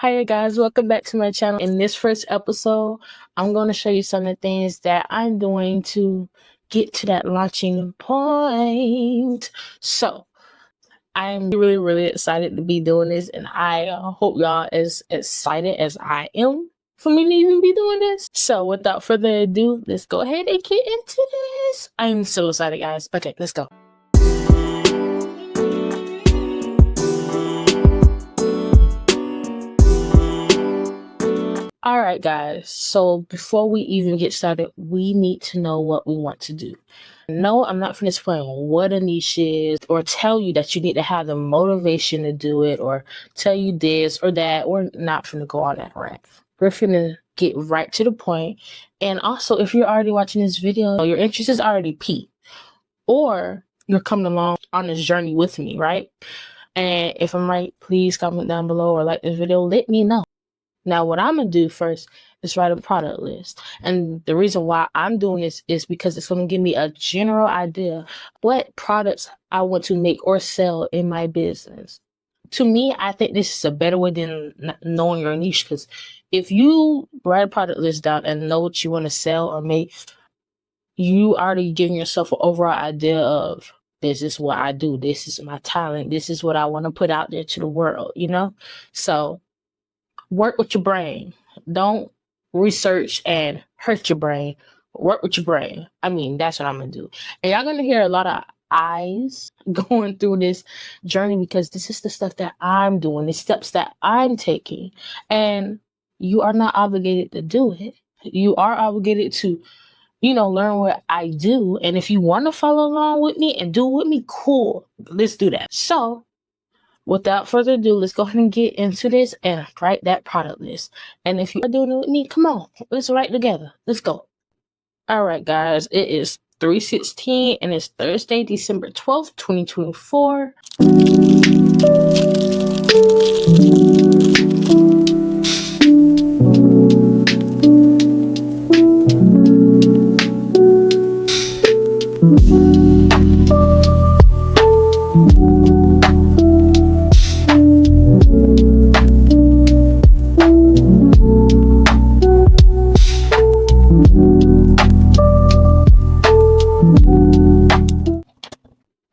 Hiya guys, welcome back to my channel. In this first episode, I'm going to show you some of the things that I'm doing to get to that launching point. So, I'm really excited to be doing this, and I hope y'all as excited as I am for me to even be doing this. So, without further ado, let's go ahead and get into this. I'm so excited, guys. Okay, let's go. All right, guys. So before we even get started, we need to know what we want to do. No, I'm not finished explain what a niche is or tell you that you need to have the motivation to do it or tell you this or that. We're not finna go on that rant. We're finna get right to the point. And also, if you're already watching this video, your interest is already peaked or you're coming along on this journey with me, right? And if I'm right, please comment down below or like this video. Let me know. Now, what I'm going to do first is write a product list. And the reason why I'm doing this is because it's going to give me a general idea what products I want to make or sell in my business. To me, I think this is a better way than knowing your niche, because if you write a product list down and know what you want to sell or make, you already giving yourself an overall idea of this is what I do. This is my talent. This is what I want to put out there to the world, you know? So work with your brain. Don't research and hurt your brain. Work with your brain. I mean, that's what I'm going to do. And y'all going to hear a lot of eyes going through this journey because this is the stuff that I'm doing, the steps that I'm taking. And you are not obligated to do it. You are obligated to, learn what I do. And if you want to follow along with me and do it with me, cool. Let's do that. So, without further ado, let's go ahead and get into this and write that product list. And if you are doing it with me, come on, let's write together. Let's go. All right, guys, it is 3:16 and it's Thursday, December 12th, 2024.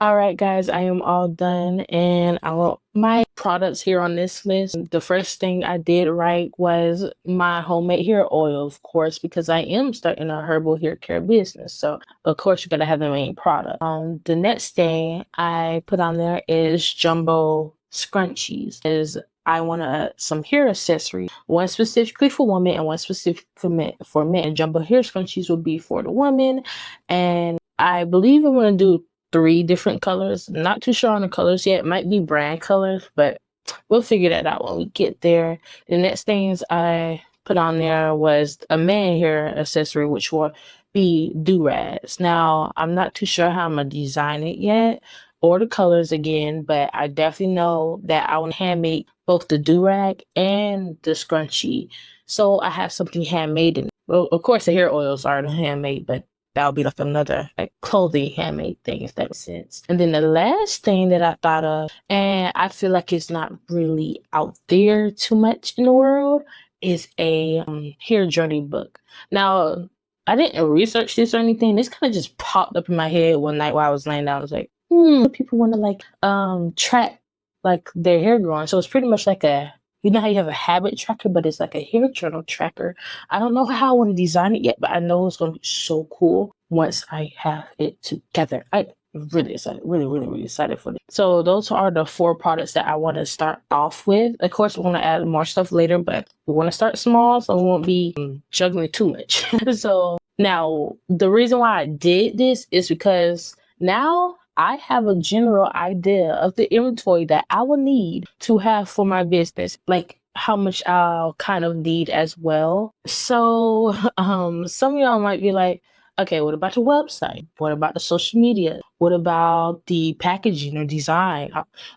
All right, guys, I am all done, and I want my products here on this list. The first thing I did write was my homemade hair oil, of course, because I am starting a herbal hair care business. So, of course, you're going to have the main product. The next thing I put on there is jumbo scrunchies. I want some hair accessories, one specifically for women and one specific for men. And jumbo hair scrunchies will be for the women, and I believe I'm going to do 3 different colors. Not too sure on the colors yet. It might be brand colors, but we'll figure that out when we get there. The next things I put on there was a man hair accessory, which will be durags. Now, I'm not too sure how I'm going to design it yet or the colors again, but I definitely know that I want to handmade both the durag and the scrunchie. So I have something handmade in it. Well, of course, the hair oils are handmade, but that'll be like another clothing handmade thing, if that makes sense. And then the last thing that I thought of, and I feel like it's not really out there too much in the world, is a hair journey book. Now, I didn't research this or anything. This kind of just popped up in my head one night while I was laying down. I was like, people want to track like their hair growing. So it's pretty much like you know how you have a habit tracker, but it's like a hair journal tracker. I don't know how I want to design it yet, but I know it's going to be so cool once I have it together. I'm really excited, really excited for this. So those are the 4 products that I want to start off with. Of course, we want to add more stuff later, but we want to start small so we won't be juggling too much. So now the reason why I did this is because now I have a general idea of the inventory that I will need to have for my business, like how much I'll kind of need as well. So some of y'all might be like, okay, what about the website? What about the social media? What about the packaging or design?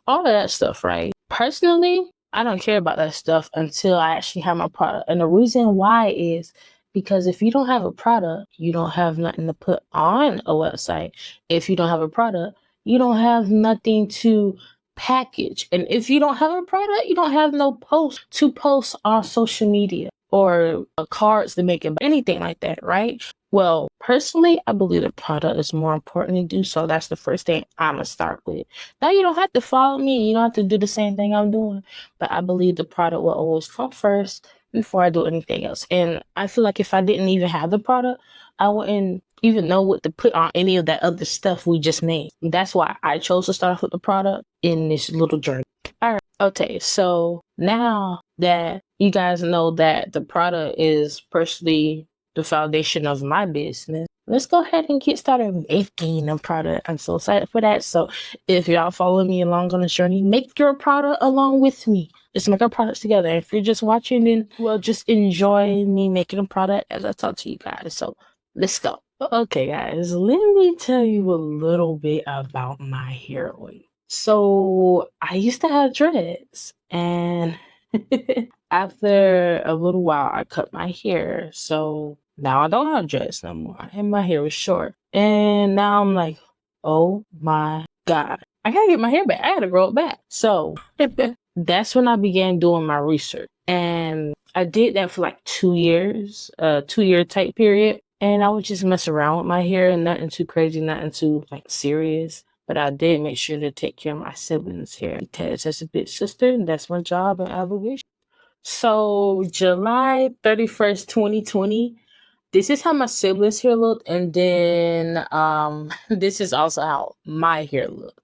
All of that stuff, right? Personally, I don't care about that stuff until I actually have my product. And the reason why is because if you don't have a product, you don't have nothing to put on a website. If you don't have a product, you don't have nothing to package. And if you don't have a product, you don't have no post to post on social media or cards to make it, anything like that, right? Well, personally, I believe the product is more important to do. So that's the first thing I'm going to start with. Now, you don't have to follow me. You don't have to do the same thing I'm doing. But I believe the product will always come first before I do anything else. And I feel like if I didn't even have the product, I wouldn't even know what to put on any of that other stuff we just made. That's why I chose to start off with the product in this little journey. All right. Okay. So now that you guys know that the product is personally the foundation of my business, let's go ahead and get started making a product. I'm so excited for that. So if y'all follow me along on this journey, make your product along with me. Let's make our products together. If you're just watching, then well, just enjoy me making a product as I talk to you guys. So let's go. Okay, guys, let me tell you a little bit about my hair oil. So I used to have dreads, and after a little while, I cut my hair. So now I don't have dreads no more, and my hair was short. And now I'm like, oh my God, I gotta get my hair back. I gotta grow it back. So that's when I began doing my research. And I did that for like 2 years, 2-year type period. And I would just mess around with my hair and nothing too crazy, nothing too like serious. But I did make sure to take care of my siblings' hair because as a big sister, and that's my job and obligation. So July 31st, 2020, this is how my siblings' hair looked. And then this is also how my hair looked.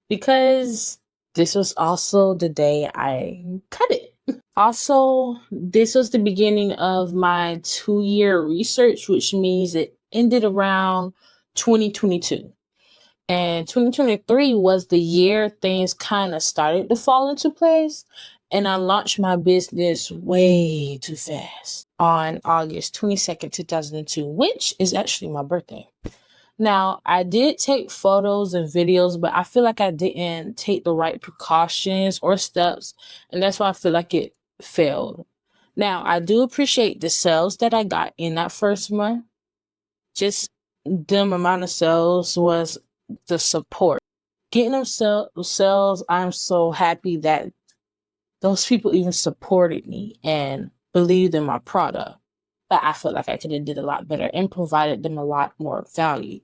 Because this was also the day I cut it. Also, this was the beginning of my 2-year research, which means it ended around 2022. And 2023 was the year things kind of started to fall into place. And I launched my business way too fast on August 22nd, 2002, which is actually my birthday. Now, I did take photos and videos, but I feel like I didn't take the right precautions or steps. And that's why I feel like it failed. Now, I do appreciate the sales that I got in that first month. Just the amount of sales was the support. Getting them sales, I'm so happy that those people even supported me and believed in my product. But I felt like I could have did a lot better and provided them a lot more value.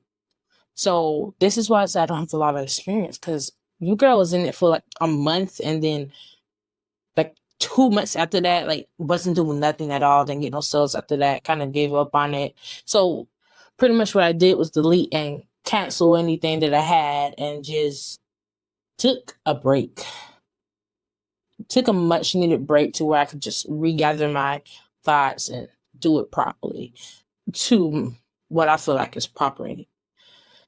So this is why I said I don't have a lot of experience, because your girl was in it for like a month, and then like 2 months after that, like wasn't doing nothing at all, didn't get no sales after that, kind of gave up on it. So pretty much what I did was delete and cancel anything that I had and just took a break. Took a much needed break to where I could just regather my thoughts and do it properly to what I feel like is proper.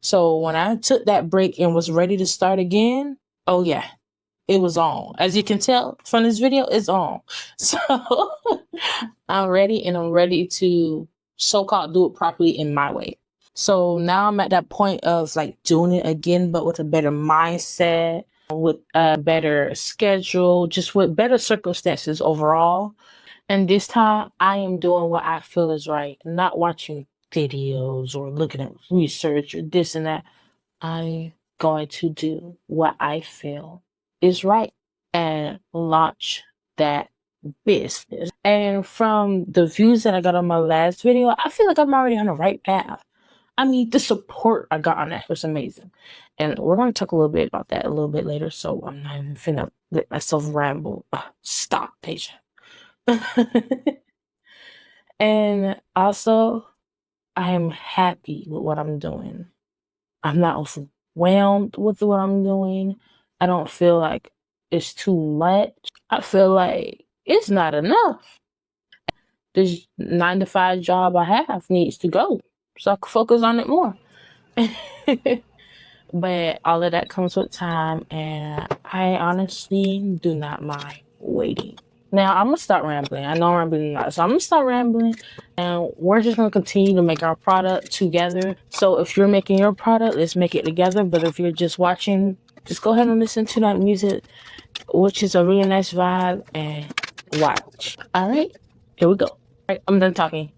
So when I took that break and was ready to start again, oh yeah, it was on. As you can tell from this video, it's on. So I'm ready, and I'm ready to so-called do it properly in my way. So now I'm at that point of like doing it again, but with a better mindset, with a better schedule, just with better circumstances overall. And this time I am doing what I feel is right, not watching videos or looking at research or this and that. I'm going to do what I feel is right and launch that business. And from the views that I got on my last video, I feel like I'm already on the right path. I mean, the support I got on that was amazing. And we're going to talk a little bit about that a little bit later. So I'm not even finna let myself ramble. Stop, patient. And also, I am happy with what I'm doing. I'm not overwhelmed with what I'm doing. I don't feel like it's too much. I feel like it's not enough. This 9-to-5 job I have needs to go, so I can focus on it more. But all of that comes with time, and I honestly do not mind waiting. Now, I'm going to start rambling. I know I'm rambling a lot, so I'm going to start rambling, and we're just going to continue to make our product together. So if you're making your product, let's make it together. But if you're just watching, just go ahead and listen to that music, which is a really nice vibe, and watch. All right, here we go. All right, I'm done talking.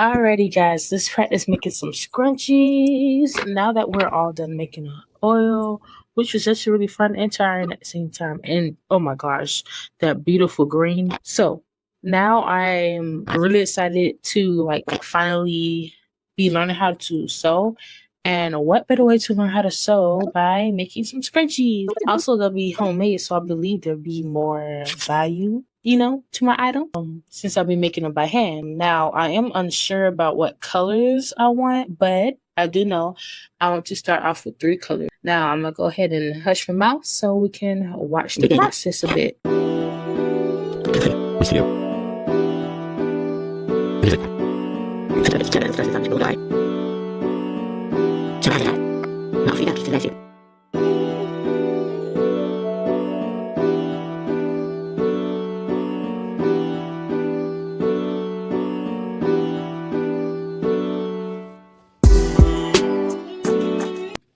Alrighty, guys, let's practice making some scrunchies. Now that we're all done making our oil, which was just really fun and tiring at the same time. And oh my gosh, that beautiful green. So now I'm really excited to like finally be learning how to sew. And what better way to learn how to sew by making some scrunchies? Also, they'll be homemade, so I believe there'll be more value, to my item. Since I'll be making them by hand. Now, I am unsure about what colors I want, but I do know I want to start off with 3 colors. Now, I'm gonna go ahead and hush my mouth so we can watch the process a bit.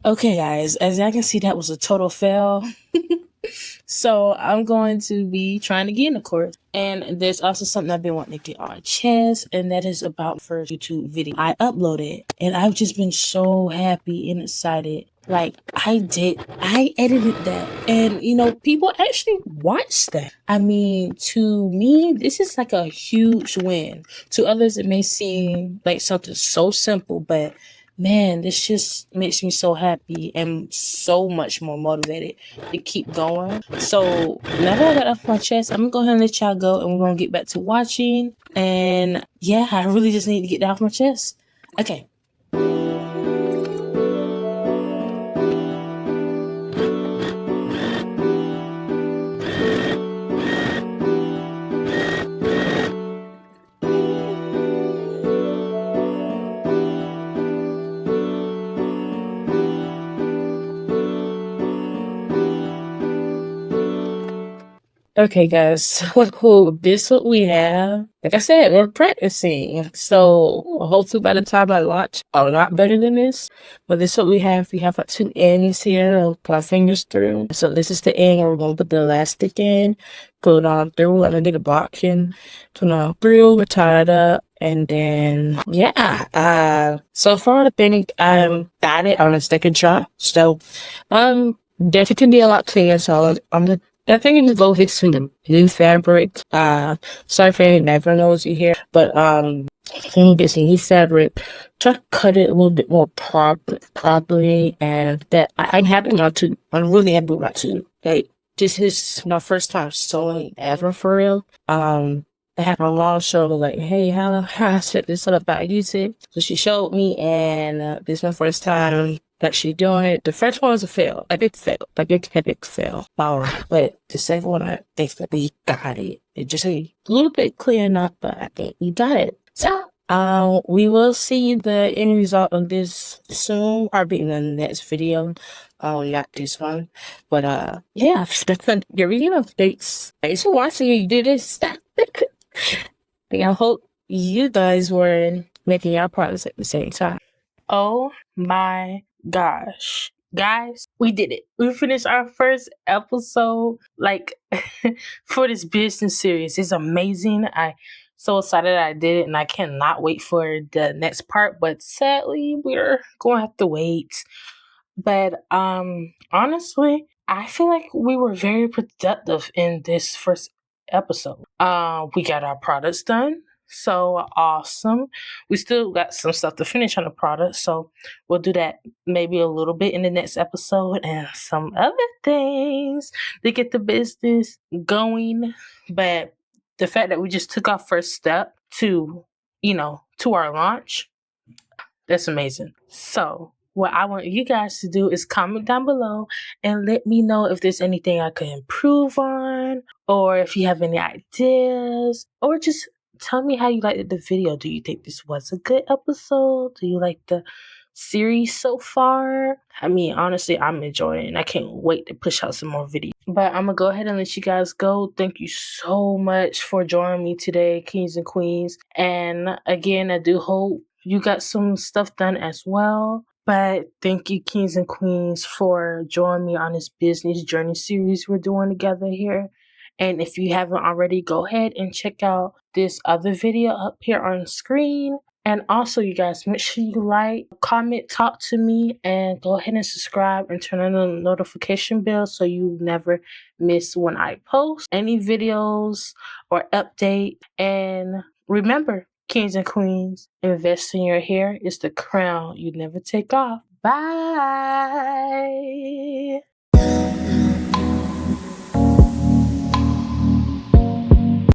Okay, guys, as y'all can see, that was a total fail. So I'm going to be trying again, of course. And there's also something I've been wanting to get on chest, and that is about first YouTube video I uploaded. And I've just been so happy and excited. Like, I edited that. And, people actually watched that. I mean, to me, this is like a huge win. To others, it may seem like something so simple, but man, this just makes me so happy and so much more motivated to keep going. So now that I got off my chest, I'm gonna go ahead and let y'all go, and we're gonna get back to watching. And yeah, I really just need to get that off my chest. Okay. Okay, guys, what's cool? This what we have. Like I said, we're practicing. So hopefully by the time I launch, I'll not better than this. But this is what we have. We have like 2 ends here. I'll put our fingers through. So this is the end where we're gonna put the elastic in, put it on through, and then do the blocking, put it on through, we tie it up. And then, yeah, so far I think I'm got it on a second try. So, definitely can be a lot cleaner. So I'm gonna I think it's both it's some new fabric. Sorry if anyone never knows you here, but when you get some new fabric, try to cut it a little bit more properly, and that I'm happy not to. I'm really happy not to. Like this is my first time sewing ever for real. I had my mom show me like, hey, how I set this up, how I use it. So she showed me, and this is my first time actually doing it. The first one was a fail, a big fail, like a big fail. But the second one, I think that we got it. It just a little bit clear enough, but I think we got it. So, we will see the end result of this soon, probably in the next video. Not this one, but yeah, that's your video updates. Thanks for watching. You do this. I hope you guys were making your progress at the same time. Oh my gosh. Guys, we did it. We finished our first episode, like, for this business series. It's amazing. I so excited I did it, and I cannot wait for the next part. But sadly, we're gonna have to wait. But honestly, I feel like we were very productive in this first episode. We got our products done. So awesome. We still got some stuff to finish on the product, so we'll do that maybe a little bit in the next episode and some other things to get the business going. But the fact that we just took our first step to, to our launch, that's amazing. So, what I want you guys to do is comment down below and let me know if there's anything I could improve on, or if you have any ideas, or just tell me how you liked the video. Do you think this was a good episode? Do you like the series so far? I mean, honestly, I'm enjoying it, and I can't wait to push out some more videos. But I'm going to go ahead and let you guys go. Thank you so much for joining me today, kings and queens. And again, I do hope you got some stuff done as well. But thank you, kings and queens, for joining me on this business journey series we're doing together here. And if you haven't already, go ahead and check out this other video up here on the screen. And also, you guys, make sure you like, comment, talk to me, and go ahead and subscribe and turn on the notification bell so you never miss when I post any videos or update. And remember, kings and queens, invest in your hair. It's the crown you never take off. Bye.